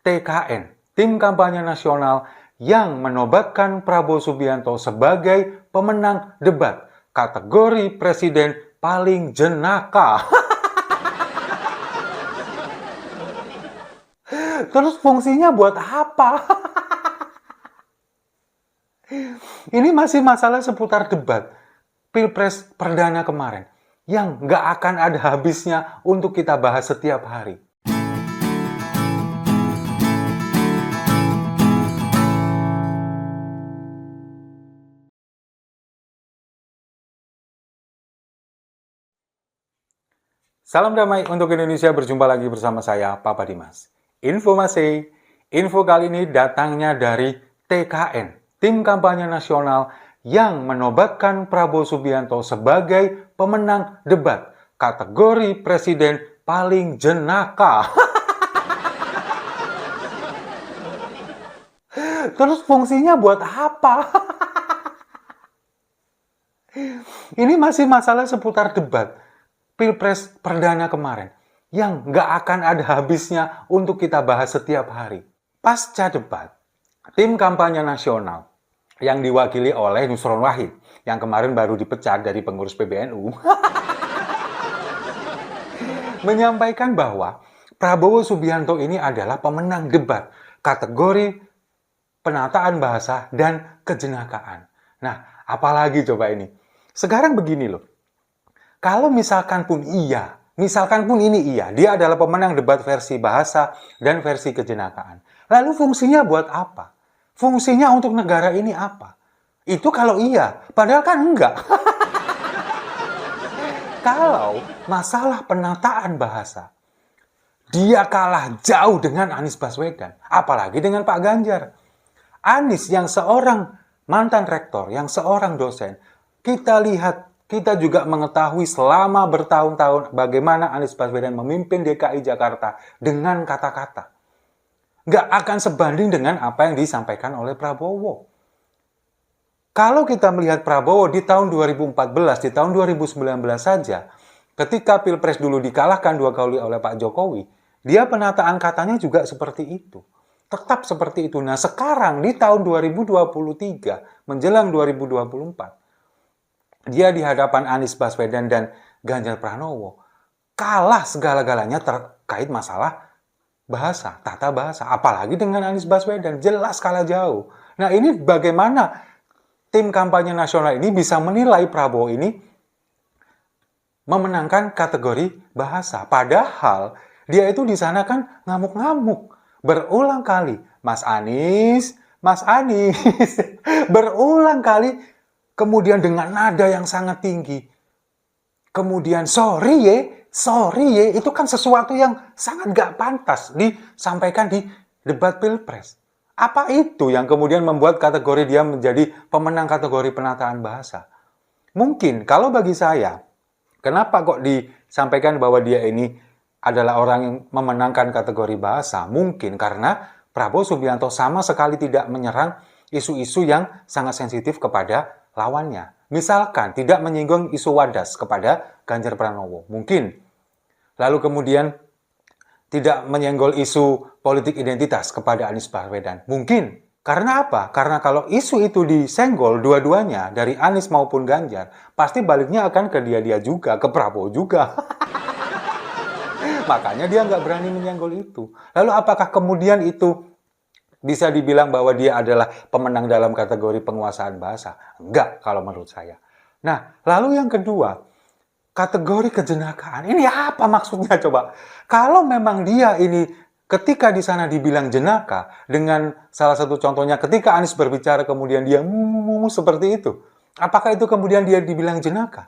TKN, Tim Kampanye Nasional, yang menobatkan Prabowo Subianto sebagai pemenang debat kategori presiden paling jenaka. Terus fungsinya buat apa? Ini masih masalah seputar debat Pilpres Perdana kemarin yang nggak akan ada habisnya untuk kita bahas setiap hari. Salam damai untuk Indonesia, berjumpa lagi bersama saya, Papa Dimas. Info kali ini datangnya dari TKN, Tim Kampanye Nasional, yang menobatkan Prabowo Subianto sebagai pemenang debat kategori presiden paling jenaka. Terus fungsinya buat apa? Ini masih masalah seputar debat Pilpres Perdana kemarin yang nggak akan ada habisnya untuk kita bahas setiap hari. Pasca debat, Tim Kampanye Nasional yang diwakili oleh Nusron Wahid yang kemarin baru dipecat dari pengurus PBNU menyampaikan bahwa Prabowo Subianto ini adalah pemenang debat kategori penataan bahasa dan kejenakaan. Nah, apalagi coba ini? Sekarang begini loh. Kalau misalkan pun ini iya, dia adalah pemenang debat versi bahasa dan versi kejenakaan. Lalu fungsinya buat apa? Fungsinya untuk negara ini apa? Itu kalau iya, padahal kan enggak. Kalau masalah penataan bahasa, dia kalah jauh dengan Anies Baswedan, apalagi dengan Pak Ganjar. Anies yang seorang mantan rektor, yang seorang dosen, kita juga mengetahui selama bertahun-tahun bagaimana Anies Baswedan memimpin DKI Jakarta dengan kata-kata. Nggak akan sebanding dengan apa yang disampaikan oleh Prabowo. Kalau kita melihat Prabowo di tahun 2014, di tahun 2019 saja, ketika Pilpres dulu dikalahkan 2 kali oleh Pak Jokowi, dia penataan katanya juga seperti itu. Tetap seperti itu. Nah sekarang di tahun 2023, menjelang 2024, dia di hadapan Anies Baswedan dan Ganjar Pranowo kalah segala-galanya terkait masalah bahasa, tata bahasa. Apalagi dengan Anies Baswedan, jelas kalah jauh. Nah ini bagaimana Tim Kampanye Nasional ini bisa menilai Prabowo ini memenangkan kategori bahasa. Padahal dia itu di sana kan ngamuk-ngamuk. Berulang kali, Mas Anies, berulang kali. Kemudian dengan nada yang sangat tinggi. Kemudian sorry ye, itu kan sesuatu yang sangat gak pantas disampaikan di debat Pilpres. Apa itu yang kemudian membuat kategori dia menjadi pemenang kategori penataan bahasa? Mungkin kalau bagi saya, kenapa kok disampaikan bahwa dia ini adalah orang yang memenangkan kategori bahasa? Mungkin karena Prabowo Subianto sama sekali tidak menyerang isu-isu yang sangat sensitif kepada lawannya. Misalkan tidak menyinggung isu wadas kepada Ganjar Pranowo. Mungkin. Lalu kemudian tidak menyenggol isu politik identitas kepada Anies Baswedan. Mungkin. Karena apa? Karena kalau isu itu disenggol dua-duanya dari Anies maupun Ganjar, pasti baliknya akan ke dia juga, ke Prabowo juga. Makanya dia nggak berani menyenggol itu. Lalu apakah kemudian itu bisa dibilang bahwa dia adalah pemenang dalam kategori penguasaan bahasa? Enggak, kalau menurut saya. Nah, lalu yang kedua, kategori kejenakaan. Ini apa maksudnya coba? Kalau memang dia ini ketika di sana dibilang jenaka, dengan salah satu contohnya ketika Anies berbicara kemudian dia seperti itu. Apakah itu kemudian dia dibilang jenaka?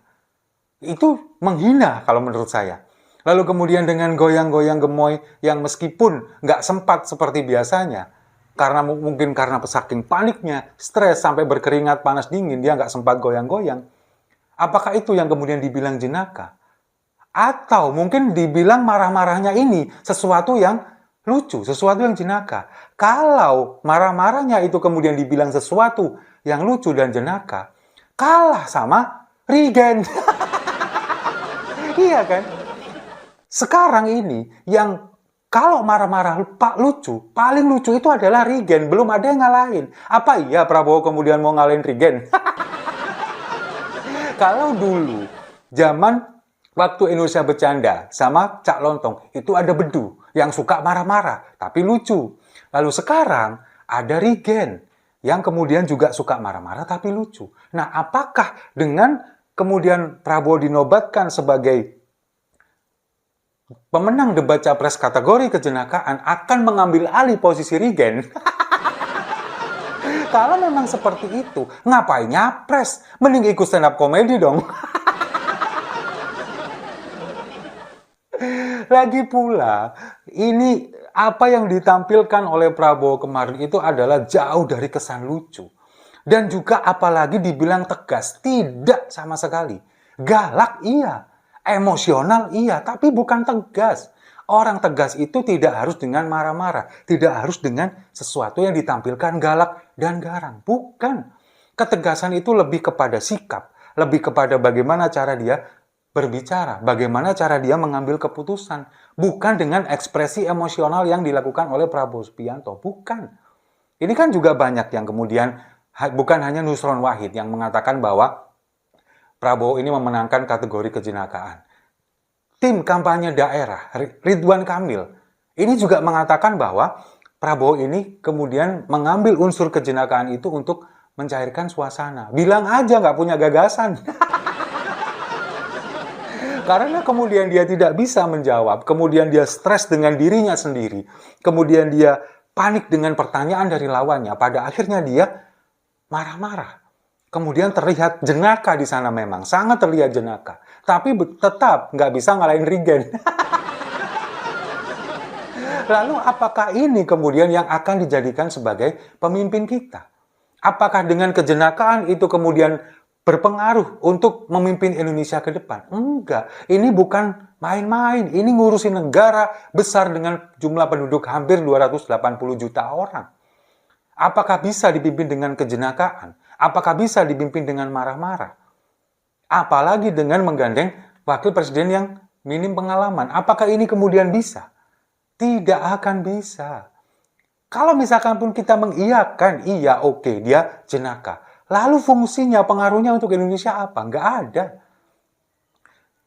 Itu menghina kalau menurut saya. Lalu kemudian dengan goyang-goyang gemoy yang meskipun nggak sempat seperti biasanya, karena mungkin karena saking paniknya, stres sampai berkeringat panas dingin, dia nggak sempat goyang-goyang. Apakah itu yang kemudian dibilang jenaka? Atau mungkin dibilang marah-marahnya ini sesuatu yang lucu, sesuatu yang jenaka. Kalau marah-marahnya itu kemudian dibilang sesuatu yang lucu dan jenaka, kalah sama Regen. Iya kan? Sekarang ini yang Kalau marah-marah Pak lucu, paling lucu itu adalah Regen, belum ada yang ngalahin. Apa iya Prabowo kemudian mau ngalahin Regen? Kalau dulu, zaman waktu Indonesia Bercanda sama Cak Lontong, itu ada Bedu yang suka marah-marah, tapi lucu. Lalu sekarang ada Regen yang kemudian juga suka marah-marah tapi lucu. Nah, apakah dengan kemudian Prabowo dinobatkan sebagai pemenang debat capres kategori kejenakaan akan mengambil alih posisi Regen? Kalau memang seperti itu, ngapain nyapres? Mending ikut stand up komedi dong. Lagi pula, ini apa yang ditampilkan oleh Prabowo kemarin itu adalah jauh dari kesan lucu. Dan juga apalagi dibilang tegas, tidak sama sekali. Galak iya, emosional iya, tapi bukan tegas. Orang tegas itu tidak harus dengan marah-marah, tidak harus dengan sesuatu yang ditampilkan galak dan garang. Bukan. Ketegasan itu lebih kepada sikap, lebih kepada bagaimana cara dia berbicara, bagaimana cara dia mengambil keputusan. Bukan dengan ekspresi emosional yang dilakukan oleh Prabowo Subianto. Bukan. Ini kan juga banyak yang kemudian, bukan hanya Nusron Wahid yang mengatakan bahwa Prabowo ini memenangkan kategori kejenakaan. Tim kampanye daerah, Ridwan Kamil, ini juga mengatakan bahwa Prabowo ini kemudian mengambil unsur kejenakaan itu untuk mencairkan suasana. Bilang aja nggak punya gagasan. Karena kemudian dia tidak bisa menjawab, kemudian dia stres dengan dirinya sendiri, kemudian dia panik dengan pertanyaan dari lawannya, pada akhirnya dia marah-marah. Kemudian terlihat jenaka di sana memang, sangat terlihat jenaka. Tapi tetap nggak bisa ngalahin Regen. Lalu apakah ini kemudian yang akan dijadikan sebagai pemimpin kita? Apakah dengan kejenakaan itu kemudian berpengaruh untuk memimpin Indonesia ke depan? Enggak, ini bukan main-main. Ini ngurusin negara besar dengan jumlah penduduk hampir 280 juta orang. Apakah bisa dipimpin dengan kejenakaan? Apakah bisa dipimpin dengan marah-marah? Apalagi dengan menggandeng wakil presiden yang minim pengalaman. Apakah ini kemudian bisa? Tidak akan bisa. Kalau misalkan pun kita mengiyakan, iya oke, dia jenaka. Lalu fungsinya, pengaruhnya untuk Indonesia apa? Nggak ada.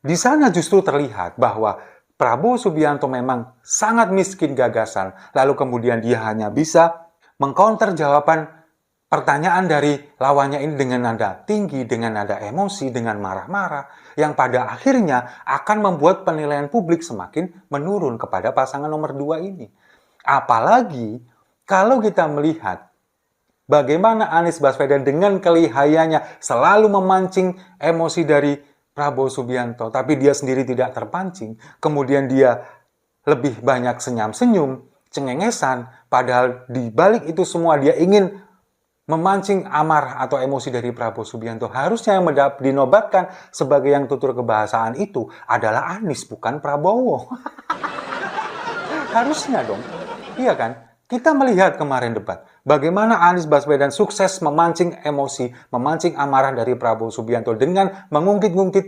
Di sana justru terlihat bahwa Prabowo Subianto memang sangat miskin gagasan. Lalu kemudian dia hanya bisa mengcounter jawaban pertanyaan dari lawannya ini dengan nada tinggi, dengan nada emosi, dengan marah-marah, yang pada akhirnya akan membuat penilaian publik semakin menurun kepada pasangan nomor 2 ini. Apalagi kalau kita melihat bagaimana Anies Baswedan dengan kelihayannya selalu memancing emosi dari Prabowo Subianto, tapi dia sendiri tidak terpancing, kemudian dia lebih banyak senyum-senyum, cengengesan, padahal di balik itu semua dia ingin memancing amarah atau emosi dari Prabowo Subianto. Harusnya yang dinobatkan sebagai yang tutur kebahasaan itu adalah Anies, bukan Prabowo. Harusnya dong. Iya kan? Kita melihat kemarin debat, bagaimana Anies Baswedan sukses memancing emosi, memancing amarah dari Prabowo Subianto dengan mengungkit-ungkit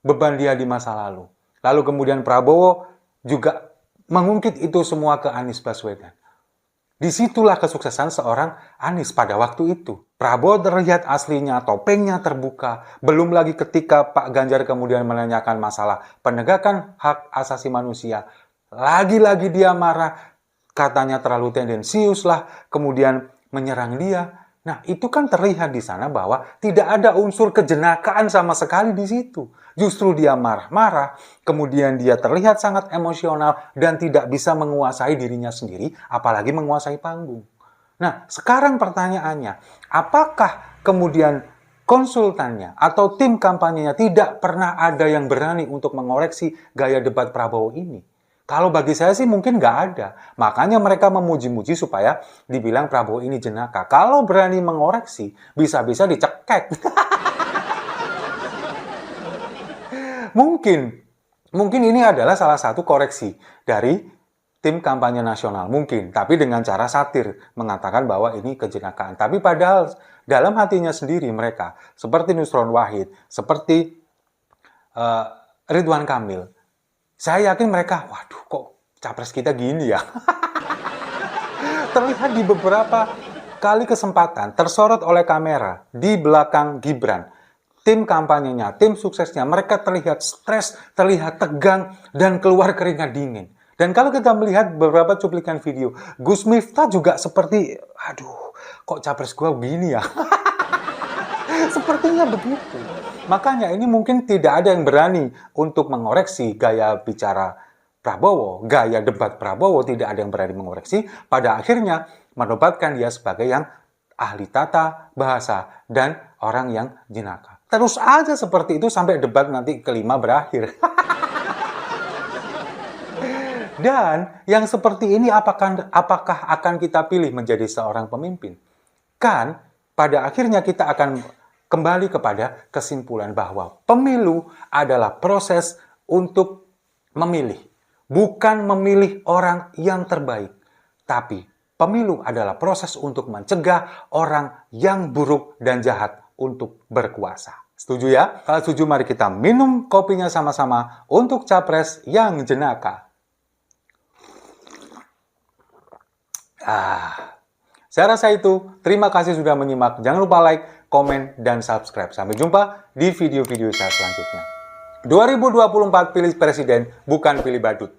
beban dia di masa lalu. Lalu kemudian Prabowo juga mengungkit itu semua ke Anies Baswedan. Disitulah kesuksesan seorang Anies pada waktu itu. Prabowo terlihat aslinya, topengnya terbuka. Belum lagi ketika Pak Ganjar kemudian menanyakan masalah penegakan hak asasi manusia. Lagi-lagi dia marah, katanya terlalu tendensius lah, kemudian menyerang dia. Nah, itu kan terlihat di sana bahwa tidak ada unsur kejenakaan sama sekali di situ. Justru dia marah-marah, kemudian dia terlihat sangat emosional dan tidak bisa menguasai dirinya sendiri, apalagi menguasai panggung. Nah, sekarang pertanyaannya, apakah kemudian konsultannya atau tim kampanyenya tidak pernah ada yang berani untuk mengoreksi gaya debat Prabowo ini? Kalau bagi saya sih mungkin nggak ada. Makanya mereka memuji-muji supaya dibilang Prabowo ini jenaka. Kalau berani mengoreksi, bisa-bisa dicekek. Mungkin ini adalah salah satu koreksi dari tim kampanye nasional. Mungkin, tapi dengan cara satir. Mengatakan bahwa ini kejenakaan. Tapi padahal dalam hatinya sendiri mereka, seperti Nusron Wahid, seperti Ridwan Kamil, saya yakin mereka, waduh kok capres kita gini ya. Terlihat di beberapa kali kesempatan tersorot oleh kamera di belakang Gibran. Tim kampanyenya, tim suksesnya, mereka terlihat stres, terlihat tegang, dan keluar keringat dingin. Dan kalau kita melihat beberapa cuplikan video, Gus Miftah juga seperti, aduh, kok capres gua begini ya? Sepertinya begitu. Makanya ini mungkin tidak ada yang berani untuk mengoreksi gaya bicara Prabowo, gaya debat Prabowo, tidak ada yang berani mengoreksi. Pada akhirnya menobatkan dia sebagai yang ahli tata bahasa dan orang yang jenaka. Terus aja seperti itu sampai debat nanti kelima berakhir. Dan yang seperti ini apakah akan kita pilih menjadi seorang pemimpin? Kan pada akhirnya kita akan kembali kepada kesimpulan bahwa pemilu adalah proses untuk memilih. Bukan memilih orang yang terbaik. Tapi pemilu adalah proses untuk mencegah orang yang buruk dan jahat untuk berkuasa. Setuju ya? Kalau setuju mari kita minum kopinya sama-sama untuk capres yang jenaka. Saya rasa itu. Terima kasih sudah menyimak. Jangan lupa like, komen, dan subscribe. Sampai jumpa di video-video saya selanjutnya. 2024 pilih presiden, bukan pilih badut.